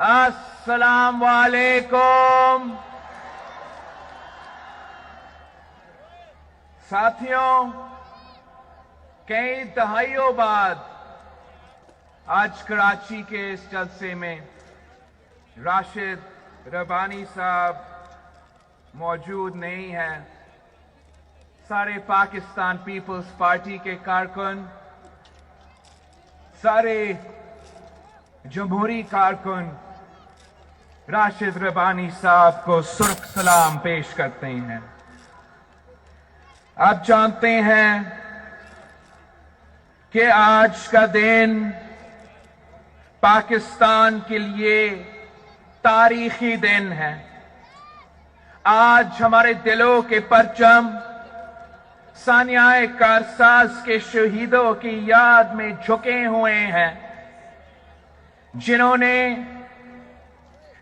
السلام علیکم. ساتھیوں، کئی دہائیوں بعد آج کراچی کے اس جلسے میں راشد ربانی صاحب موجود نہیں ہیں. سارے پاکستان پیپلز پارٹی کے کارکن، سارے جمہوری کارکن راشد ربانی صاحب کو سرخ سلام پیش کرتے ہیں. آپ جانتے ہیں کہ آج کا دن پاکستان کے لیے تاریخی دن ہے. آج ہمارے دلوں کے پرچم سانحۂ کارساز کے شہیدوں کی یاد میں جھکے ہوئے ہیں،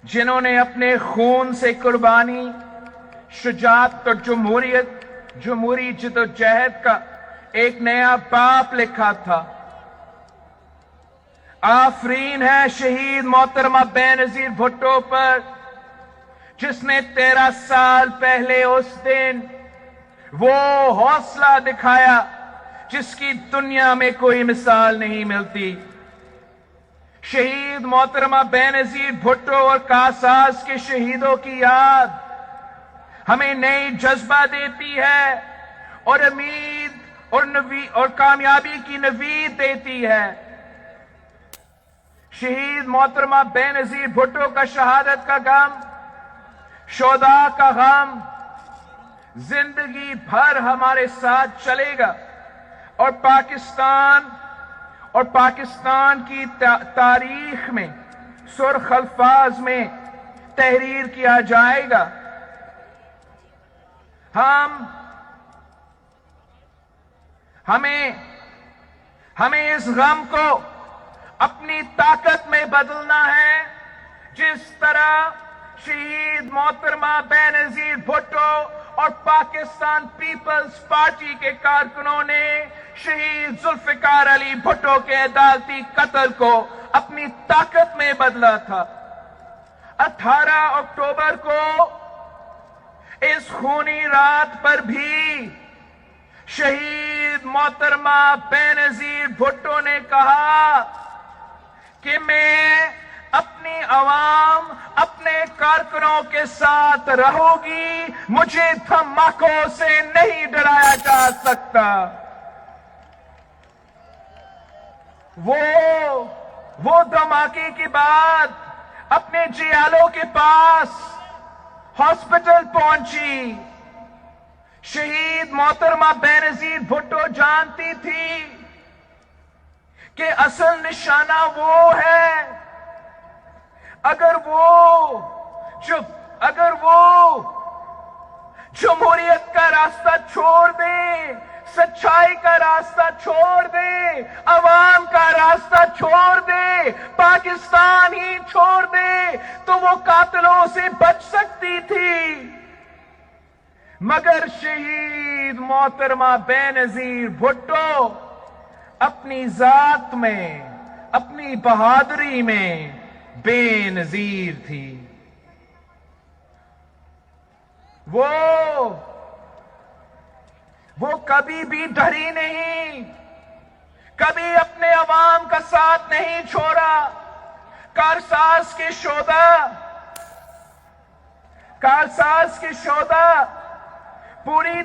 جنہوں نے اپنے خون سے قربانی، شجاعت اور جمہوری جدوجہد کا ایک نیا باب لکھا تھا. آفرین ہے شہید محترمہ بے نظیر بھٹو پر، جس نے 13 سال پہلے اس دن وہ حوصلہ دکھایا جس کی دنیا میں کوئی مثال نہیں ملتی. شہید محترمہ بے نظیر بھٹو اور کاساز کے شہیدوں کی یاد ہمیں نئی جذبہ دیتی ہے اور امید اور کامیابی کی نوید دیتی ہے. شہید محترمہ بے نظیر بھٹو کا شہادت کا غم، شہداء کا غم زندگی بھر ہمارے ساتھ چلے گا اور پاکستان کی تاریخ میں سرخ الفاظ میں تحریر کیا جائے گا. ہمیں اس غم کو اپنی طاقت میں بدلنا ہے، جس طرح شہید محترمہ بے نظیر بھٹو اور پاکستان پیپلز پارٹی کے کارکنوں نے شہید ذوالفقار علی بھٹو کے عدالتی قتل کو اپنی طاقت میں بدلا تھا. 18 اکتوبر کو اس خونی رات پر بھی شہید محترمہ بے نظیر بھٹو نے کہا کہ میں اپنی عوام، اپنے کارکنوں کے ساتھ رہوں گی، مجھے دھماکوں سے نہیں ڈرایا جا سکتا. وہ دھماکے کے بعد اپنے جیالوں کے پاس ہاسپٹل پہنچی. شہید محترمہ بے نظیر بھٹو جانتی تھی کہ اصل نشانہ وہ ہے. اگر وہ جمہوریت کا راستہ چھوڑ دے، سچائی کا راستہ چھوڑ دے، عوام کا راستہ چھوڑ دے، پاکستان ہی چھوڑ دے، تو وہ قاتلوں سے بچ سکتی تھی. مگر شہید محترمہ بے نظیر بھٹو اپنی ذات میں، اپنی بہادری میں بے نظیر تھی. وہ کبھی بھی ڈری نہیں، کبھی اپنے عوام کا ساتھ نہیں چھوڑا. کارساز کے شہداء پوری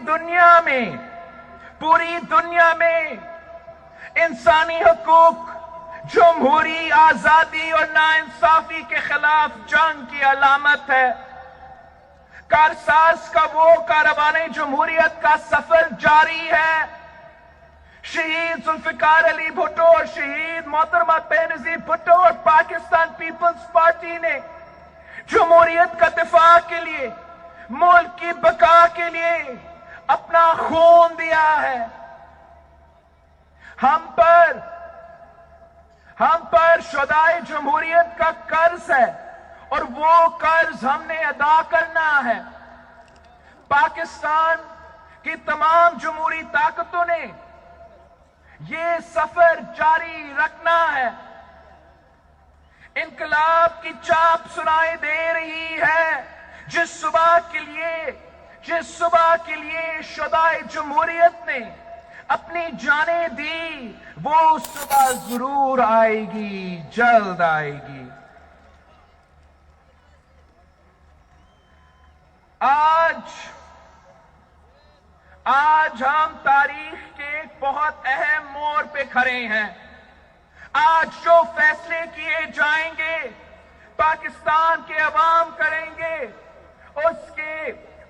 دنیا میں انسانی حقوق، جمہوری آزادی اور ناانصافی کے خلاف جنگ کی علامت ہے. کارساز کا وہ کاروان جمہوریت کا سفر جاری ہے. شہید ذوالفقار علی بھٹو اور شہید محترمہ بے نظیر بھٹو اور پاکستان پیپلز پارٹی نے جمہوریت کا دفاع کے لیے، ملک کی بقا کے لیے اپنا خون دیا ہے. ہم پر شہدائے جمہوریت کا قرض ہے اور وہ قرض ہم نے ادا کرنا ہے. پاکستان کی تمام جمہوری طاقتوں نے یہ سفر جاری رکھنا ہے. انقلاب کی چاپ سنائی دے رہی ہے. جس صبح کے لیے شہدائے جمہوریت نے اپنی جانیں دی، وہ صبح ضرور آئے گی، جلد آئے گی. آج ہم تاریخ کے ایک بہت اہم موڑ پہ کھڑے ہیں. آج جو فیصلے کیے جائیں گے پاکستان کے عوام کریں گے،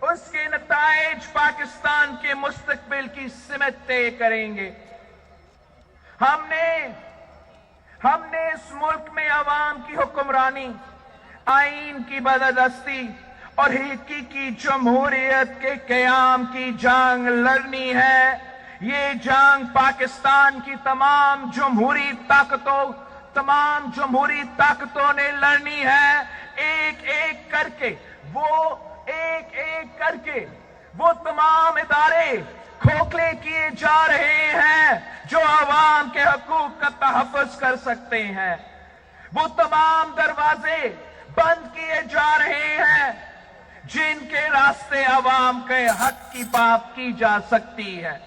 اس کے نتائج پاکستان کے مستقبل کی سمت طے کریں گے. ہم نے اس ملک میں عوام کی حکمرانی، آئین کی بالادستی اور حقیقی جمہوریت کے قیام کی جنگ لڑنی ہے. یہ جنگ پاکستان کی تمام جمہوری طاقتوں نے لڑنی ہے. ایک ایک کر کے وہ تمام ادارے کھوکھلے کیے جا رہے ہیں جو عوام کے حقوق کا تحفظ کر سکتے ہیں. وہ تمام دروازے بند کیے جا رہے ہیں جن کے راستے عوام کے حق کی بات کی جا سکتی ہے.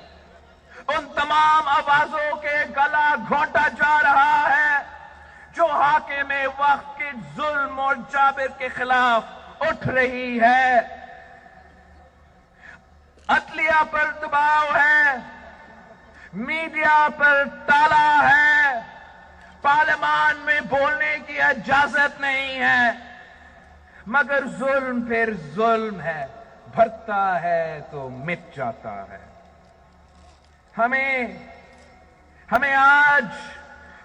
ان تمام آوازوں کے گلا گھونٹا جا رہا ہے جو حاکم وقت کے ظلم اور جابر کے خلاف اٹھ رہی ہے. عدلیہ پر دباؤ ہے، میڈیا پر تالا ہے، پارلیمان میں بولنے کی اجازت نہیں ہے، مگر ظلم پھر ظلم ہے، بھرتا ہے تو مٹ جاتا ہے. ہمیں آج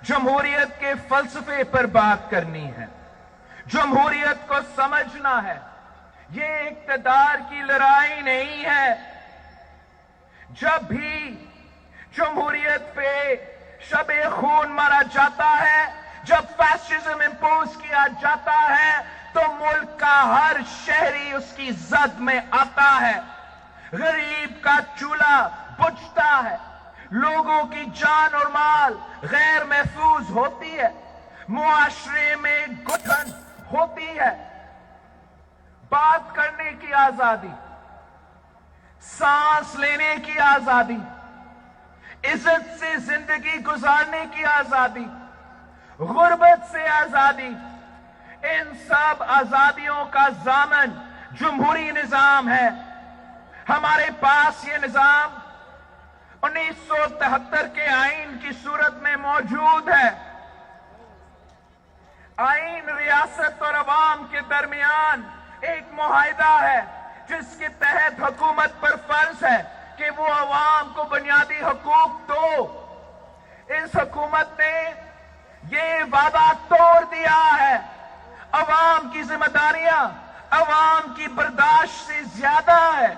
جمہوریت کے فلسفے پر بات کرنی ہے. جمہوریت کو سمجھنا ہے. یہ اقتدار کی لڑائی نہیں ہے. جب بھی جمہوریت پہ شب خون مارا جاتا ہے، جب فیشزم امپوز کیا جاتا ہے، تو ملک کا ہر شہری اس کی زد میں آتا ہے. غریب کا چولہا بجھتا ہے، لوگوں کی جان اور مال غیر محفوظ ہوتی ہے، معاشرے میں گٹھن ہوتی ہے. بات کرنے کی آزادی، سانس لینے کی آزادی، عزت سے زندگی گزارنے کی آزادی، غربت سے آزادی، ان سب آزادیوں کا ضامن جمہوری نظام ہے. ہمارے پاس یہ نظام 1973 کے آئین کی صورت میں موجود ہے. آئین ریاست اور عوام کے درمیان ایک معاہدہ ہے جس کے تحت حکومت پر فرض ہے کہ وہ عوام کو بنیادی حقوق دو. اس حکومت نے یہ وعدہ توڑ دیا ہے. عوام کی ذمہ داریاں عوام کی برداشت سے زیادہ ہے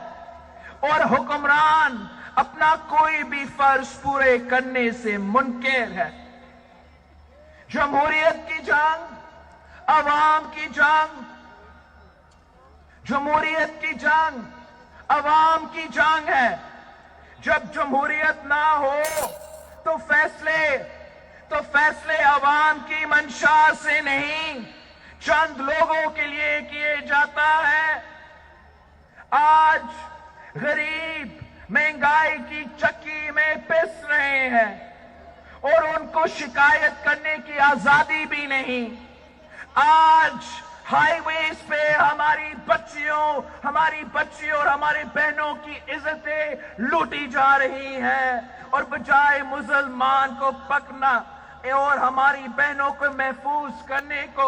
اور حکمران اپنا کوئی بھی فرض پورے کرنے سے منکر ہے. جمہوریت کی جنگ، عوام کی جنگ، جمہوریت کی جنگ عوام کی جنگ ہے. جب جمہوریت نہ ہو تو فیصلے عوام کی منشا سے نہیں، چند لوگوں کے لیے کیے جاتا ہے. آج غریب مہنگائی کی چکی میں پس رہے ہیں اور ان کو شکایت کرنے کی آزادی بھی نہیں. آج ہائی ویز پہ ہماری بچیوں اور ہمارے بہنوں کی عزتیں لوٹی جا رہی ہیں اور بجائے مسلمان کو پکڑنا اور ہماری بہنوں کو محفوظ کرنے کو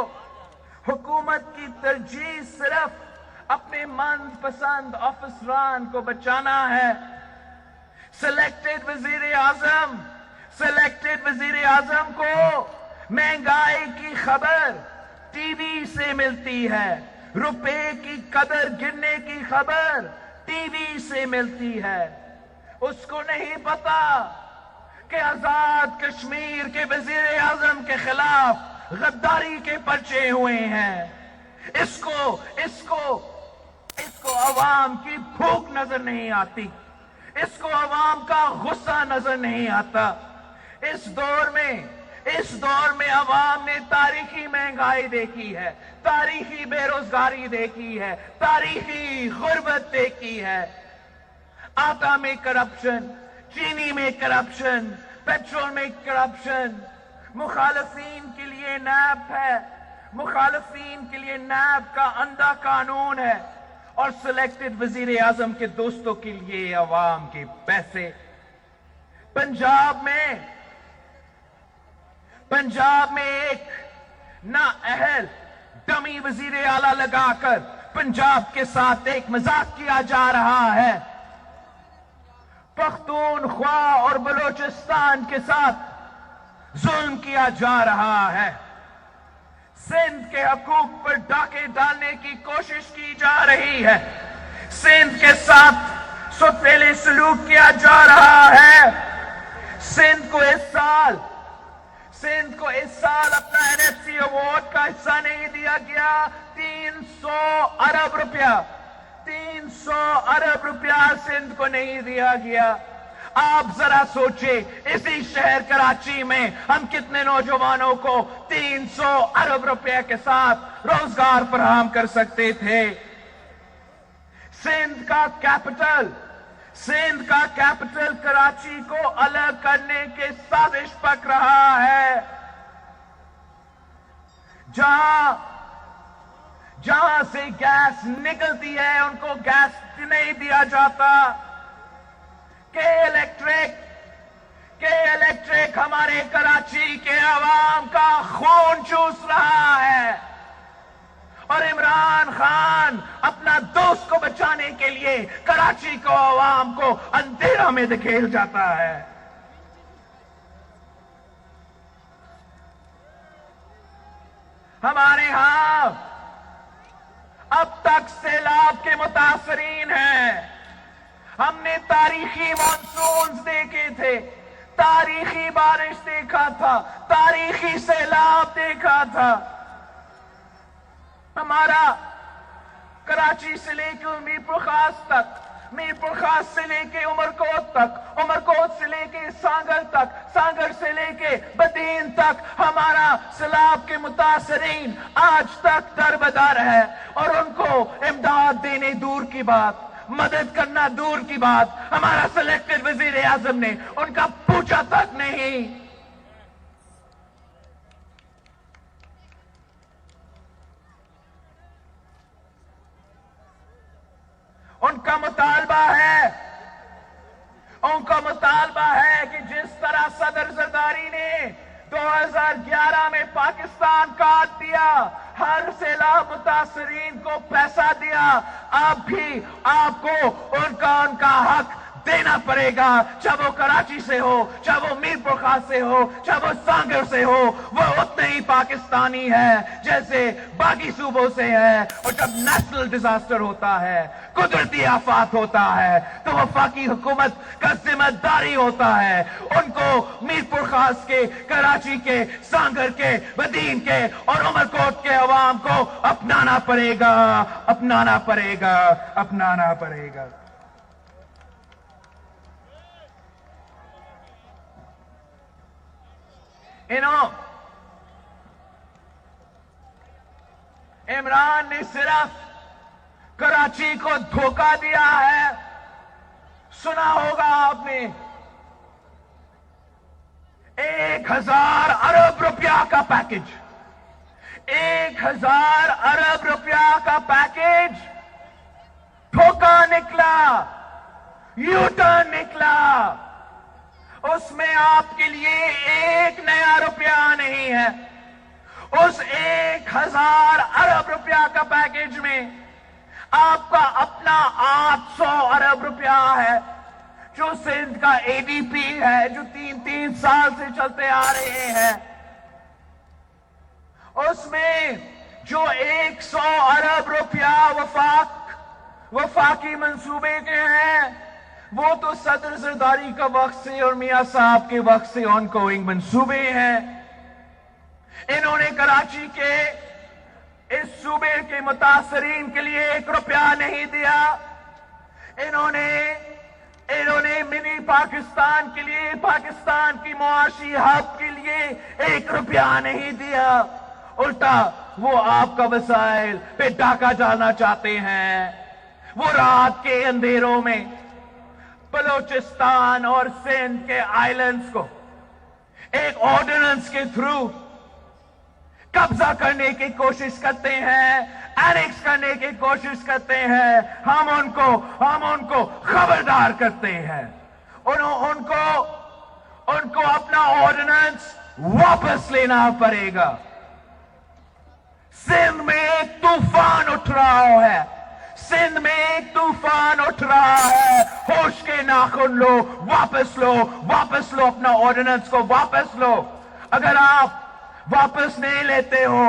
حکومت کی ترجیح صرف اپنے من پسند افسران کو بچانا ہے. سلیکٹڈ وزیر اعظم کو مہنگائی کی خبر ٹی وی سے ملتی ہے، روپے کی قدر گرنے کی خبر ٹی وی سے ملتی ہے. اس کو نہیں پتا کہ آزاد کشمیر کے وزیر اعظم کے خلاف غداری کے پرچے ہوئے ہیں. اس کو عوام کی بھوک نظر نہیں آتی، اس کو عوام کا غصہ نظر نہیں آتا. اس دور میں اس دور میں عوام نے تاریخی مہنگائی دیکھی ہے، تاریخی بے روزگاری دیکھی ہے، تاریخی غربت دیکھی ہے۔ آٹا میں کرپشن، چینی میں کرپشن، پیٹرول میں کرپشن۔ مخالفین کے لیے نیب ہے، مخالفین کے لیے نیب کا اندھا قانون ہے، اور سلیکٹڈ وزیر اعظم کے دوستوں کے لیے عوام کے پیسے۔ پنجاب میں ایک نااہل ڈمی وزیر اعلیٰ لگا کر پنجاب کے ساتھ ایک مذاق کیا جا رہا ہے۔ پختونخوا اور بلوچستان کے ساتھ ظلم کیا جا رہا ہے۔ سندھ کے حقوق پر ڈاکے ڈالنے کی کوشش کی جا رہی ہے۔ سندھ کے ساتھ سوتیلے سلوک کیا جا رہا ہے۔ سندھ کو اس سال اپنا NFC ایوارڈ کا حصہ نہیں دیا گیا۔ 300 ارب روپیہ سندھ کو نہیں دیا گیا۔ آپ ذرا سوچیں، اسی شہر کراچی میں ہم کتنے نوجوانوں کو 300 ارب روپے کے ساتھ روزگار فراہم کر سکتے تھے۔ سندھ کا کیپٹل کراچی کو الگ کرنے کی سازش پک رہا ہے۔ جہاں سے گیس نکلتی ہے ان کو گیس نہیں دیا جاتا۔ کہ الیکٹرک ہمارے کراچی کے عوام کا خون چوس رہا ہے، اور عمران خان اپنا دوست کو بچانے کے لیے کراچی کو عوام کو اندھیرا میں دھکیل جاتا ہے۔ ہمارے ہاں اب تک سیلاب کے متاثرین ہیں۔ ہم نے تاریخی مانسونز دیکھے تھے، تاریخی بارش دیکھا تھا، تاریخی سیلاب دیکھا تھا۔ ہمارا کراچی سے لے کے میرپور خاص تک، میرپور خاص سے لے کے عمرکوٹ تک، عمرکوٹ سے لے کے سانگر تک، سانگر سے لے کے بدین تک ہمارا سیلاب کے متاثرین آج تک دربدر ہے، اور ان کو امداد دینے دور کی بات، مدد کرنا دور کی بات، ہمارا سلیکٹڈ وزیر اعظم نے ان کا پوچھا تک نہیں۔ ان کا مطالبہ ہے کہ جس طرح صدر زرداری نے 2011 میں پاکستان کاٹ دیا، ہر سیلاب متاثرین کو پیسہ دیا، اب بھی آپ کو ان کا حق دینا پڑے گا، چاہے وہ کراچی سے ہو، چاہے وہ میرپور خاص سے ہو، چاہے وہ سانگر سے ہو، وہ اتنے ہی پاکستانی ہے جیسے باقی صوبوں سے ہے۔ اور جب نیشنل ڈیزاسٹر ہوتا ہے، قدرتی آفات ہوتا ہے، تو وفاقی حکومت کا ذمہ داری ہوتا ہے ان کو میرپور خاص کے، کراچی کے، سانگر کے، بدین کے اور عمرکوٹ کے عوام کو اپنانا پڑے گا، اپنانا پڑے گا، اپنانا پڑے گا۔ عمران نے صرف کراچی کو دھوکہ دیا ہے۔ سنا ہوگا آپ نے 1000 ارب روپیہ کا پیکج، 1000 ارب روپیہ کا پیکج دھوکہ نکلا، یو ٹرن نکلا۔ اس میں آپ کے لیے ایک نیا روپیہ نہیں ہے۔ اس 1000 ارب روپیہ کا پیکج میں آپ کا اپنا 800 ارب روپیہ ہے، جو سندھ کا ADP ہے، جو 3 سال سے چلتے آ رہے ہیں۔ اس میں جو 100 ارب روپیہ وفاقی منصوبے کے ہیں، وہ تو صدر زرداری کا وقت سے اور میاں صاحب کے وقت سے آن گوئنگ منصوبے ہیں۔ انہوں نے کراچی کے اس صوبے کے متاثرین کے لیے 1 روپیہ نہیں دیا۔ انہوں نے انہوں نے منی پاکستان کے لیے، پاکستان کی معاشی ہب کے لیے 1 روپیہ نہیں دیا، الٹا وہ آپ کا وسائل پہ ڈاکہ ڈالنا چاہتے ہیں۔ وہ رات کے اندھیروں میں بلوچستان اور سندھ کے آئلینڈز کو ایک آرڈیننس کے تھرو قبضہ کرنے کی کوشش کرتے ہیں، اینیکس کرنے کی کوشش کرتے ہیں۔ ہم ان کو خبردار کرتے ہیں، ان کو اپنا آرڈیننس واپس لینا پڑے گا۔ سندھ میں ایک طوفان اٹھ رہا ہے، سندھ میں ایک طوفان اٹھ رہا ہے۔ ہوش کے ناخن لو، واپس لو اپنا آرڈیننس کو واپس لو۔ اگر آپ واپس نہیں لیتے ہو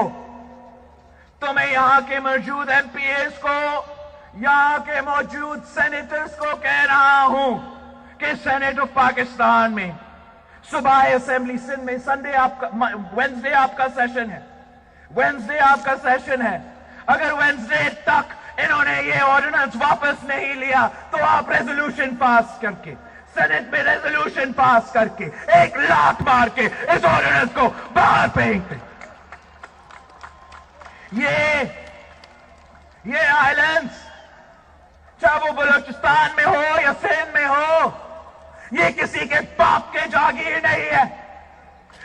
تو میں یہاں کے موجود ایم پی ایز کو، یہاں کے موجود سینیٹرز کو کہہ رہا ہوں کہ سینیٹ آف پاکستان میں صبح اسمبلی سندھ میں وینسڈے آپ کا سیشن ہے، اگر وینسڈے تک انہوں نے یہ آرڈیننس واپس نہیں لیا تو آپ ریزولوشن پاس کر کے، سینٹ میں ریزولوشن پاس کر کے 1 لاکھ مار کے اس آرڈیننس کو باہر پھینک دیں۔ یہ آئلینڈز چاہے وہ بلوچستان میں ہو یا سندھ میں ہو، یہ کسی کے باپ کے جاگیر نہیں ہے،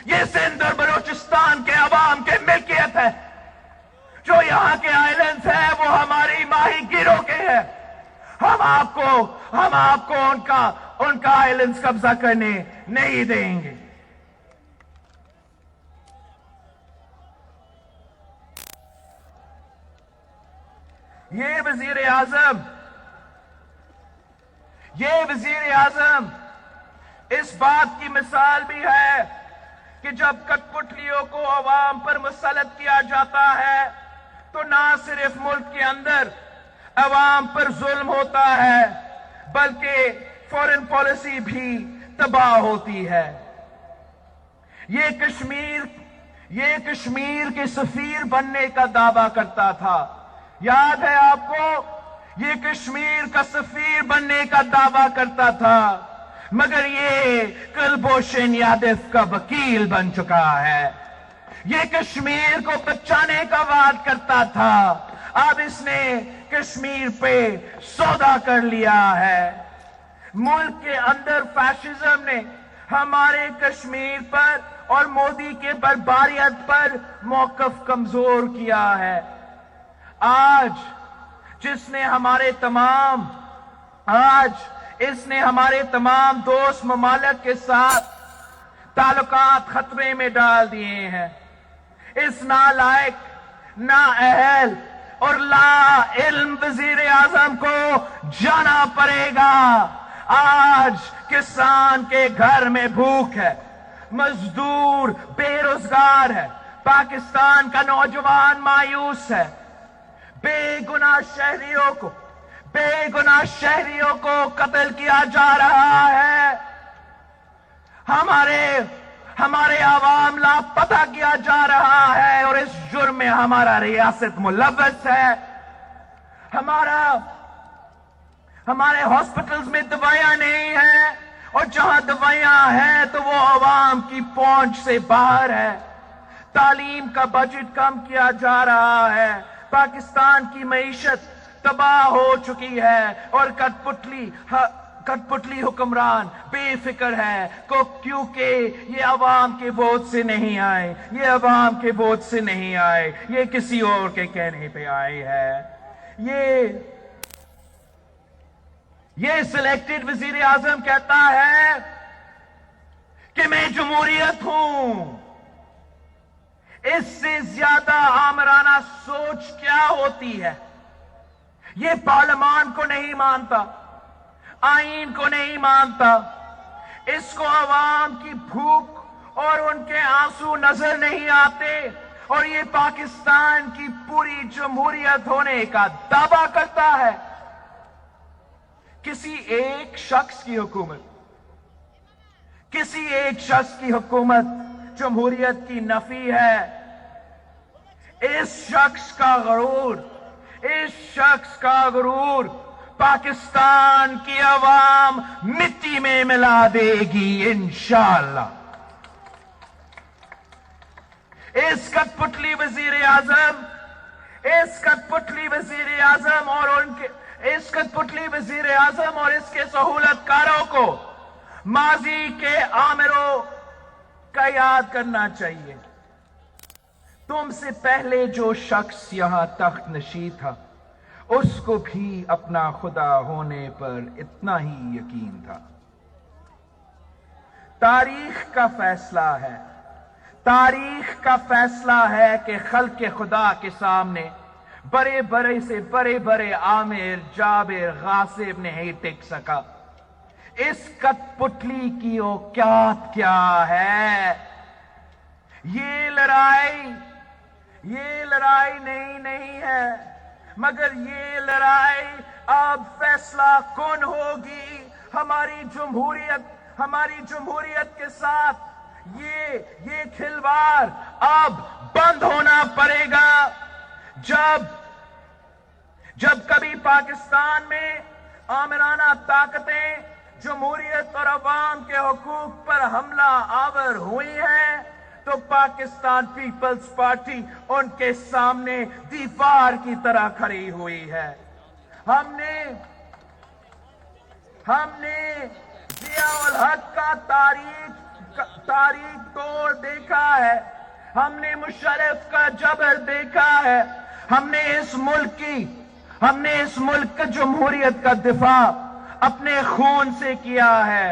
یہ سندھ اور بلوچستان کے عوام کے ملکیت ہے۔ جو یہاں کے آئلینڈز ہیں وہ ہماری ماہی گیروں کے ہیں۔ ہم آپ کو ان کا آئلینڈز قبضہ کرنے نہیں دیں گے۔ یہ وزیر اعظم اس بات کی مثال بھی ہے کہ جب کٹ پتلیوں کو عوام پر مسلط کیا جاتا ہے تو نہ صرف ملک کے اندر عوام پر ظلم ہوتا ہے بلکہ فورن پالیسی بھی تباہ ہوتی ہے۔ یہ کشمیر کے سفیر بننے کا دعویٰ کرتا تھا، یاد ہے آپ کو؟ یہ کشمیر کا سفیر بننے کا دعویٰ کرتا تھا، مگر یہ کلبھوشن یادو کا وکیل بن چکا ہے۔ یہ کشمیر کو بچانے کا وعدہ کرتا تھا، اب اس نے کشمیر پہ سودا کر لیا ہے۔ ملک کے اندر فیشزم نے ہمارے کشمیر پر اور مودی کے بربریت پر موقف کمزور کیا ہے۔ آج اس نے ہمارے تمام دوست ممالک کے ساتھ تعلقات خطرے میں ڈال دیے ہیں۔ اس نالائق، نااہل اور لا علم وزیر اعظم کو جانا پڑے گا۔ آج کسان کے گھر میں بھوک ہے، مزدور بے روزگار ہے، پاکستان کا نوجوان مایوس ہے، بے گناہ شہریوں کو قتل کیا جا رہا ہے، ہمارے عوام لاپتہ کیا جا رہا ہے، اور اس جرم میں ہمارا ریاست ملوث ہے۔ ہمارے ہاسپٹلز میں دوائیاں نہیں ہیں، اور جہاں دوائیاں ہیں تو وہ عوام کی پہنچ سے باہر ہے۔ تعلیم کا بجٹ کم کیا جا رہا ہے، پاکستان کی معیشت تباہ ہو چکی ہے، اور کٹ پتلی حکمران بے فکر ہے کیونکہ یہ عوام کے ووٹ سے نہیں آئے، یہ کسی اور کے کہنے پہ آئے ہے۔ یہ سلیکٹڈ وزیر اعظم کہتا ہے کہ میں جمہوریت ہوں۔ اس سے زیادہ آمرانہ سوچ کیا ہوتی ہے؟ یہ پارلیمان کو نہیں مانتا، آئین کو نہیں مانتا، اس کو عوام کی بھوک اور ان کے آنسو نظر نہیں آتے، اور یہ پاکستان کی پوری جمہوریت ہونے کا دعویٰ کرتا ہے۔ کسی ایک شخص کی حکومت جمہوریت کی نفی ہے۔ اس شخص کا غرور پاکستان کی عوام مٹی میں ملا دے گی انشاءاللہ۔ اس کٹ پتلی وزیر اعظم اور اس کے سہولت کاروں کو ماضی کے آمروں کا یاد کرنا چاہیے۔ تم سے پہلے جو شخص یہاں تخت نشین تھا اس کو بھی اپنا خدا ہونے پر اتنا ہی یقین تھا۔ تاریخ کا فیصلہ ہے کہ خلق خدا کے سامنے بڑے بڑے عامر جابر غاصب نہیں ٹک سکا۔ اس کٹ پتلی کی اوقات کیا ہے؟ یہ لڑائی نہیں ہے، مگر یہ لڑائی اب فیصلہ کن ہوگی۔ ہماری جمہوریت کے ساتھ یہ کھلواڑ اب بند ہونا پڑے گا۔ جب کبھی پاکستان میں آمرانہ طاقتیں جمہوریت اور عوام کے حقوق پر حملہ آور ہوئی ہیں تو پاکستان پیپلز پارٹی ان کے سامنے دیوار کی طرح کھڑی ہوئی ہے۔ ہم نے ضیاء الحق کا تاریخ توڑ دیکھا ہے، ہم نے مشرف کا جبر دیکھا ہے، ہم نے اس ملک کی جمہوریت کا دفاع اپنے خون سے کیا ہے۔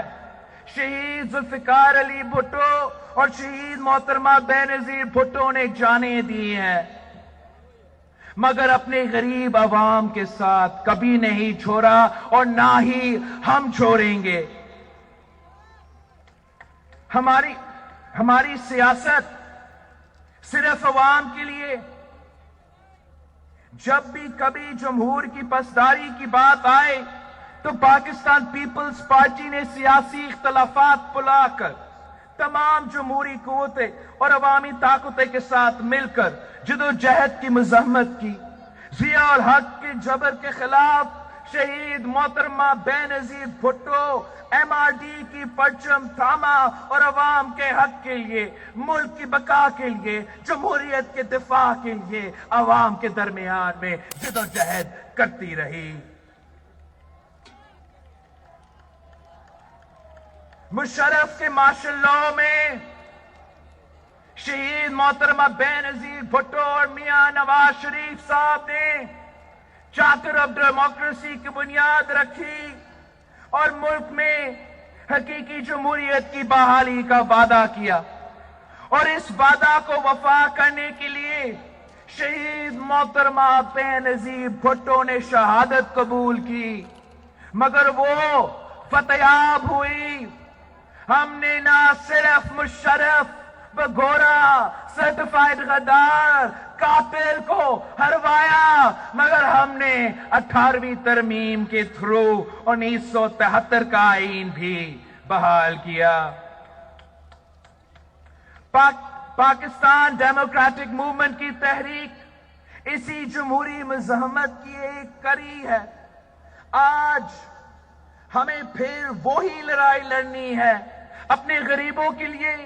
شہید ذوالفقار علی بھٹو اور شہید محترمہ بینظیر بھٹو نے جانیں دی ہیں، مگر اپنے غریب عوام کے ساتھ کبھی نہیں چھوڑا اور نہ ہی ہم چھوڑیں گے۔ ہماری سیاست صرف عوام کے لیے۔ جب بھی کبھی جمہور کی پاسداری کی بات آئے تو پاکستان پیپلز پارٹی نے سیاسی اختلافات بھلا کر تمام جمہوری قوتیں اور عوامی طاقتیں کے ساتھ مل کر جدوجہد کی مزاحمت کی۔ ضیاء الحق کے جبر کے خلاف شہید محترمہ بینظیر بھٹو MRD کی پرچم تھاما اور عوام کے حق کے لیے، ملک کی بقا کے لیے، جمہوریت کے دفاع کے لیے عوام کے درمیان میں جدوجہد کرتی رہی۔ مشرف کے مارشل لاء میں شہید محترمہ بینظیر بھٹو اور میاں نواز شریف صاحب نے چارٹر آف ڈیموکریسی کی بنیاد رکھی اور ملک میں حقیقی جمہوریت کی بحالی کا وعدہ کیا، اور اس وعدہ کو وفا کرنے کے لیے شہید محترمہ بینظیر بھٹو نے شہادت قبول کی، مگر وہ فتحیاب ہوئی۔ ہم نے نہ صرف مشرف بگورا سرٹیفائیڈ غدار قاتل کو ہروایا، مگر ہم نے 18ویں ترمیم کے تھرو 1973 کا آئین بھی بحال کیا۔ پاکستان ڈیموکریٹک موومنٹ کی تحریک اسی جمہوری مزاحمت کی ایک کڑی ہے۔ آج ہمیں پھر وہی لڑائی لڑنی ہے، اپنے غریبوں کے لیے،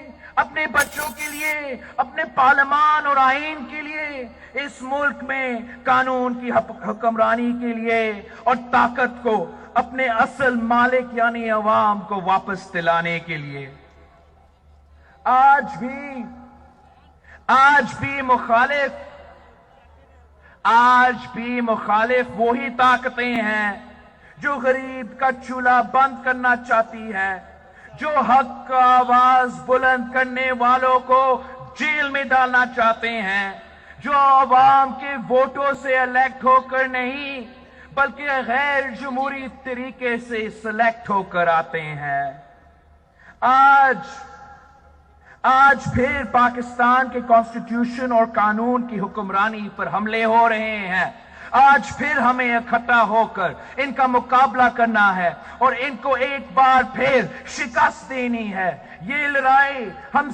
اپنے بچوں کے لیے، اپنے پارلیمان اور آئین کے لیے، اس ملک میں قانون کی حکمرانی کے لیے، اور طاقت کو اپنے اصل مالک یعنی عوام کو واپس دلانے کے لیے۔ آج بھی مخالف وہی طاقتیں ہیں جو غریب کا چولہا بند کرنا چاہتی ہے، جو حق کا آواز بلند کرنے والوں کو جیل میں ڈالنا چاہتے ہیں، جو عوام کے ووٹوں سے الیکٹ ہو کر نہیں بلکہ غیر جمہوری طریقے سے سلیکٹ ہو کر آتے ہیں۔ آج پھر پاکستان کے کانسٹیٹیوشن اور قانون کی حکمرانی پر حملے ہو رہے ہیں۔ آج پھر ہمیں اکٹھا ہو کر ان کا مقابلہ کرنا ہے اور ان کو ایک بار پھر شکست دینی ہے۔ یہ لڑائی ہم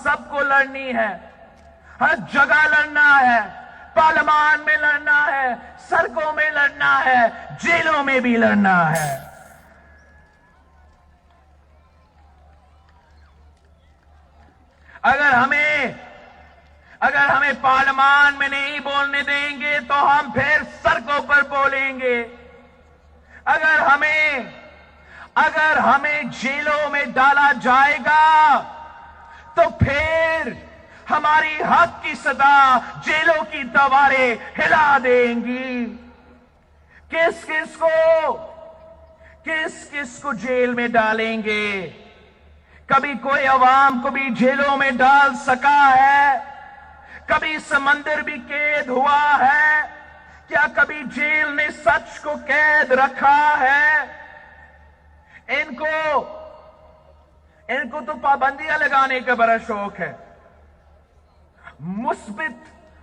سب کو لڑنی ہے، ہر جگہ لڑنا ہے، پارلیمان میں لڑنا ہے، سڑکوں میں لڑنا ہے، جیلوں میں بھی لڑنا ہے۔ اگر ہمیں پارلیمان میں نہیں بولنے دیں گے تو ہم پھر سڑکوں پر بولیں گے۔ اگر ہمیں جیلوں میں ڈالا جائے گا تو پھر ہماری حق کی صدا جیلوں کی دیواریں ہلا دیں گی۔ کس کس کو جیل میں ڈالیں گے؟ کبھی کوئی عوام کو بھی جیلوں میں ڈال سکا ہے؟ کبھی سمندر بھی قید ہوا ہے؟ کیا کبھی جیل نے سچ کو قید رکھا ہے؟ ان کو تو پابندیاں لگانے کا بڑا شوق ہے۔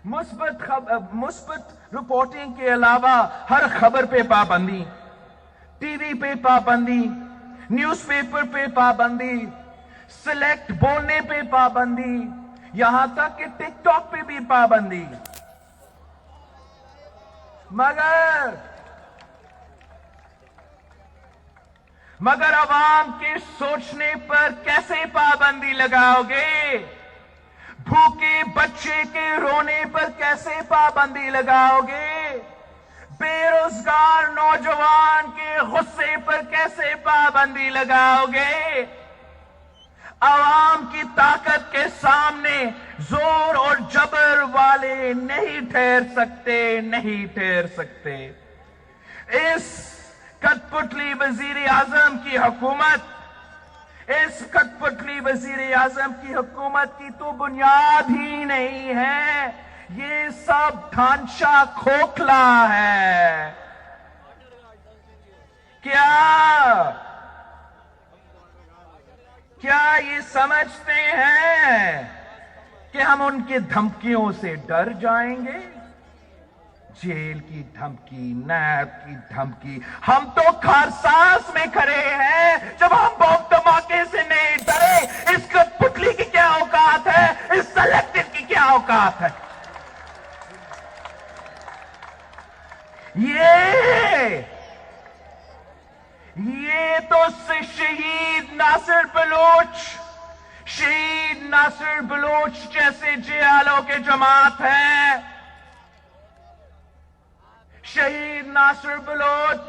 مثبت رپورٹنگ کے علاوہ ہر خبر پہ پابندی، ٹی وی پہ پابندی، نیوز پیپر پہ پابندی، سلیکٹ بولنے پہ پابندی، یہاں تک کہ ٹک ٹاک پہ بھی پابندی۔ مگر عوام کے سوچنے پر کیسے پابندی لگاؤ گے؟ بھوکے بچے کے رونے پر کیسے پابندی لگاؤ گے؟ بے روزگار نوجوان کے غصے پر کیسے پابندی لگاؤ گے؟ عوام کی طاقت کے سامنے زور اور جبر والے نہیں ٹھہر سکتے۔ اس کٹ پتلی وزیر اعظم کی حکومت کی تو بنیاد ہی نہیں ہے، یہ سب ڈھانچہ کھوکھلا ہے۔ کیا یہ سمجھتے ہیں کہ ہم ان کی دھمکیوں سے ڈر جائیں گے؟ جیل کی دھمکی، نیب کی دھمکی، ہم تو کارساز میں کھڑے ہیں جب ہم بم دھماکے سے نہیں ڈرے۔ اس کٹ پتلی کی کیا اوقات ہے؟ اس سلیکٹڈ کی کیا اوقات ہے؟ یہ تو شہید ناصر بلوچ جیسے جیالوں کے جماعت ہے۔ شہید ناصر بلوچ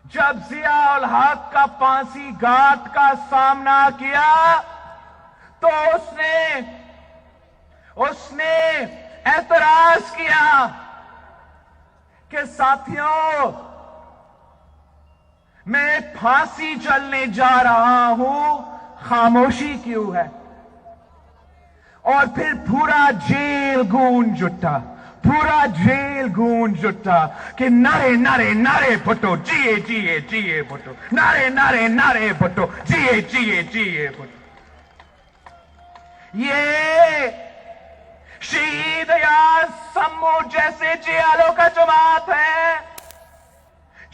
جب ضیاء الحق کا پھانسی گھاٹ کا سامنا کیا تو اس نے اعتراض کیا کہ ساتھیوں، میں پھانسی چلنے جا رہا ہوں، خاموشی کیوں ہے؟ اور پھر پورا جیل گونج اٹھا کہ نعرے بھٹو، جیے بھٹو، نعرے بھٹو، جیے بھٹو۔ یہ شہید ایاز سمو جیسے جیالوں کا جماعت ہے،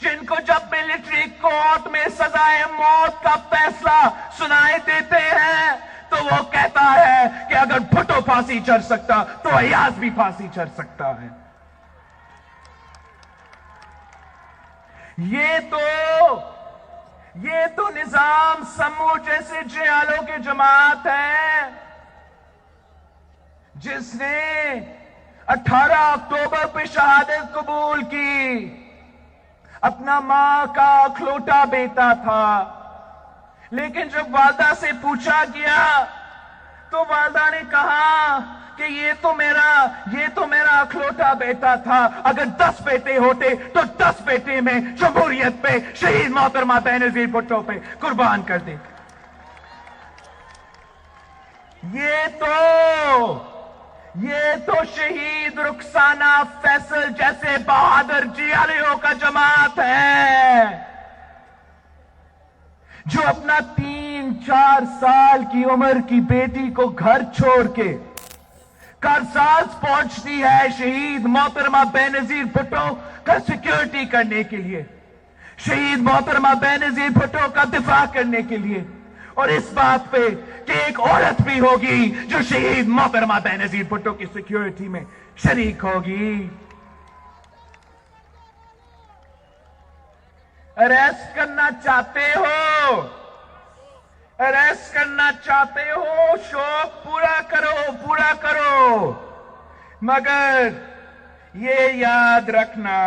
جن کو جب ملٹری کورٹ میں سزائے موت کا فیصلہ سنائی دیتے ہیں تو وہ کہتا ہے کہ اگر بھٹو پھانسی چڑھ سکتا تو ایاز بھی پھانسی چڑھ سکتا ہے۔ یہ تو نظام سمو جیسے جیالوں کی جماعت ہے جس نے 18 اکتوبر پہ شہادت قبول کی، اپنا ماں کا اکلوٹا بیٹا تھا، لیکن جب والدہ سے پوچھا گیا تو والدہ نے کہا کہ یہ تو میرا اکلوٹا بیٹا تھا، اگر 10 بیٹے ہوتے تو 10 بیٹے میں جمہوریت پہ، شہید محترمہ بینظیر بھٹو پہ قربان کر دے۔ یہ تو شہید رخسانہ فیصل جیسے بہادر جیالیوں کا جماعت ہے جو اپنا 3-4 سال کی عمر کی بیٹی کو گھر چھوڑ کے کارساز پہنچتی ہے شہید محترمہ بینظیر بھٹو کا سیکیورٹی کرنے کے لیے، شہید محترمہ بینظیر بھٹو کا دفاع کرنے کے لیے، اور اس بات پہ کہ ایک عورت بھی ہوگی جو شہید محترمہ بینظیر بھٹو کی سیکیورٹی میں شریک ہوگی. اریسٹ کرنا چاہتے ہو، اریسٹ کرنا چاہتے ہو، شوق پورا کرو، پورا کرو، مگر یہ یاد رکھنا،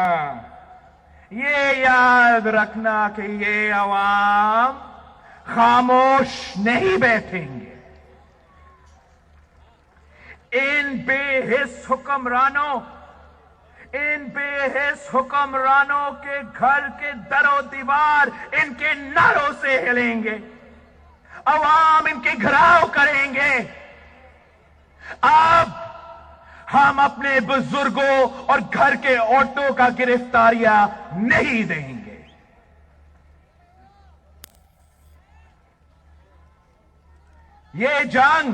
یہ یاد رکھنا کہ یہ عوام خاموش نہیں بیٹھیں گے. ان بے حس حکمرانوں، ان بے حس حکمرانوں کے گھر کے در و دیوار ان کے نعروں سے ہلیں گے، عوام ان کے گھراؤ کریں گے. اب ہم اپنے بزرگوں اور گھر کے عورتوں کا گرفتاریاں نہیں دیں گے. یہ جنگ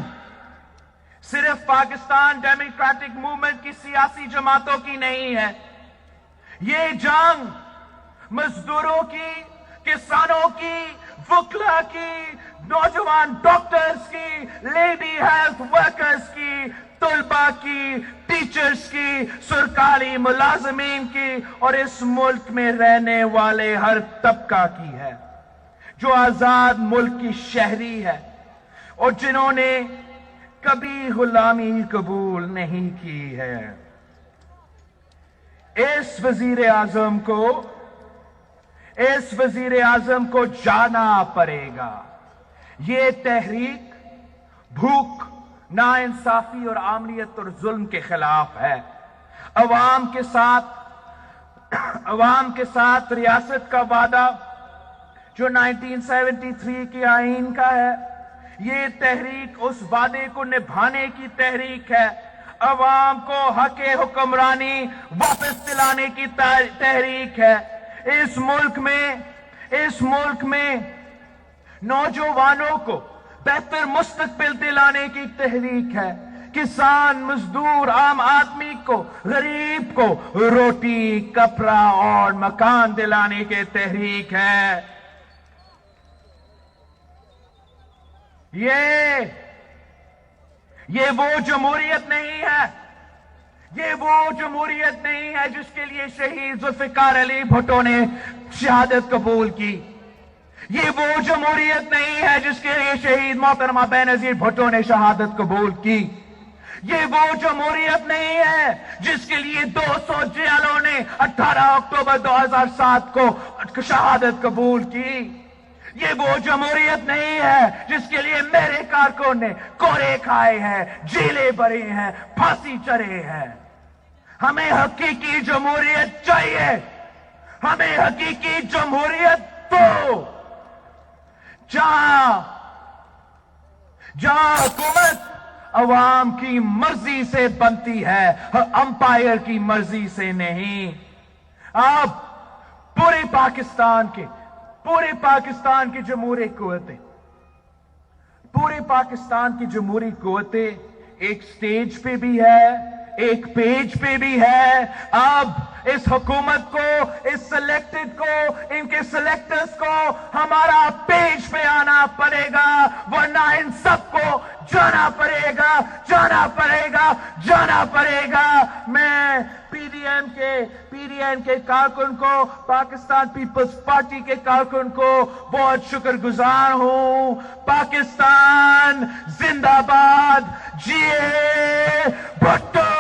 صرف پاکستان ڈیموکریٹک موومنٹ کی سیاسی جماعتوں کی نہیں ہے. یہ جنگ مزدوروں کی، کسانوں کی، وکلا کی، نوجوان ڈاکٹرز کی، لیڈی ہیلتھ ورکرز کی، طلباء کی، ٹیچرز کی، سرکاری ملازمین کی اور اس ملک میں رہنے والے ہر طبقہ کی ہے جو آزاد ملک کی شہری ہے اور جنہوں نے کبھی غلامی قبول نہیں کی ہے. اس وزیر اعظم کو جانا پڑے گا. یہ تحریک بھوک، ناانصافی اور عاملیت اور ظلم کے خلاف ہے. عوام کے ساتھ ریاست کا وعدہ جو 1973 کی آئین کا ہے، یہ تحریک اس وعدے کو نبھانے کی تحریک ہے. عوام کو حق حکمرانی واپس دلانے کی تحریک ہے. اس ملک میں نوجوانوں کو بہتر مستقبل دلانے کی تحریک ہے. کسان، مزدور، عام آدمی کو، غریب کو روٹی، کپڑا اور مکان دلانے کی تحریک ہے. یہ وہ جمہوریت نہیں ہے، یہ وہ جمہوریت نہیں ہے جس کے لیے شہید ذوالفقار علی بھٹو نے شہادت قبول کی. یہ وہ جمہوریت نہیں ہے جس کے لیے شہید محترمہ بینظیر بھٹو نے شہادت قبول کی. یہ وہ جمہوریت نہیں ہے جس کے لیے 200 جیلوں نے 18 اکتوبر 2007 کو شہادت قبول کی. یہ وہ جمہوریت نہیں ہے جس کے لیے میرے کارکن نے کوڑے کھائے ہیں، جیلیں بھری ہیں، پھانسی چڑھے ہیں. ہمیں حقیقی جمہوریت چاہیے. ہمیں حقیقی جمہوریت دو جہاں حکومت عوام کی مرضی سے بنتی ہے، امپائر کی مرضی سے نہیں. اب پورے پاکستان کی جمہوری قوتیں ایک سٹیج پہ بھی ہے، ایک پیج پہ بھی ہے. اب اس حکومت کو، اس سلیکٹڈ کو، ان کے سلیکٹرز کو ہمارا پیج پہ آنا پڑے گا، ورنہ ان سب کو جانا پڑے گا. میں پی ڈی ایم کے کارکن کو، پاکستان پیپلز پارٹی کے کارکن کو بہت شکر گزار ہوں. پاکستان زندہ باد، جیے بھٹو.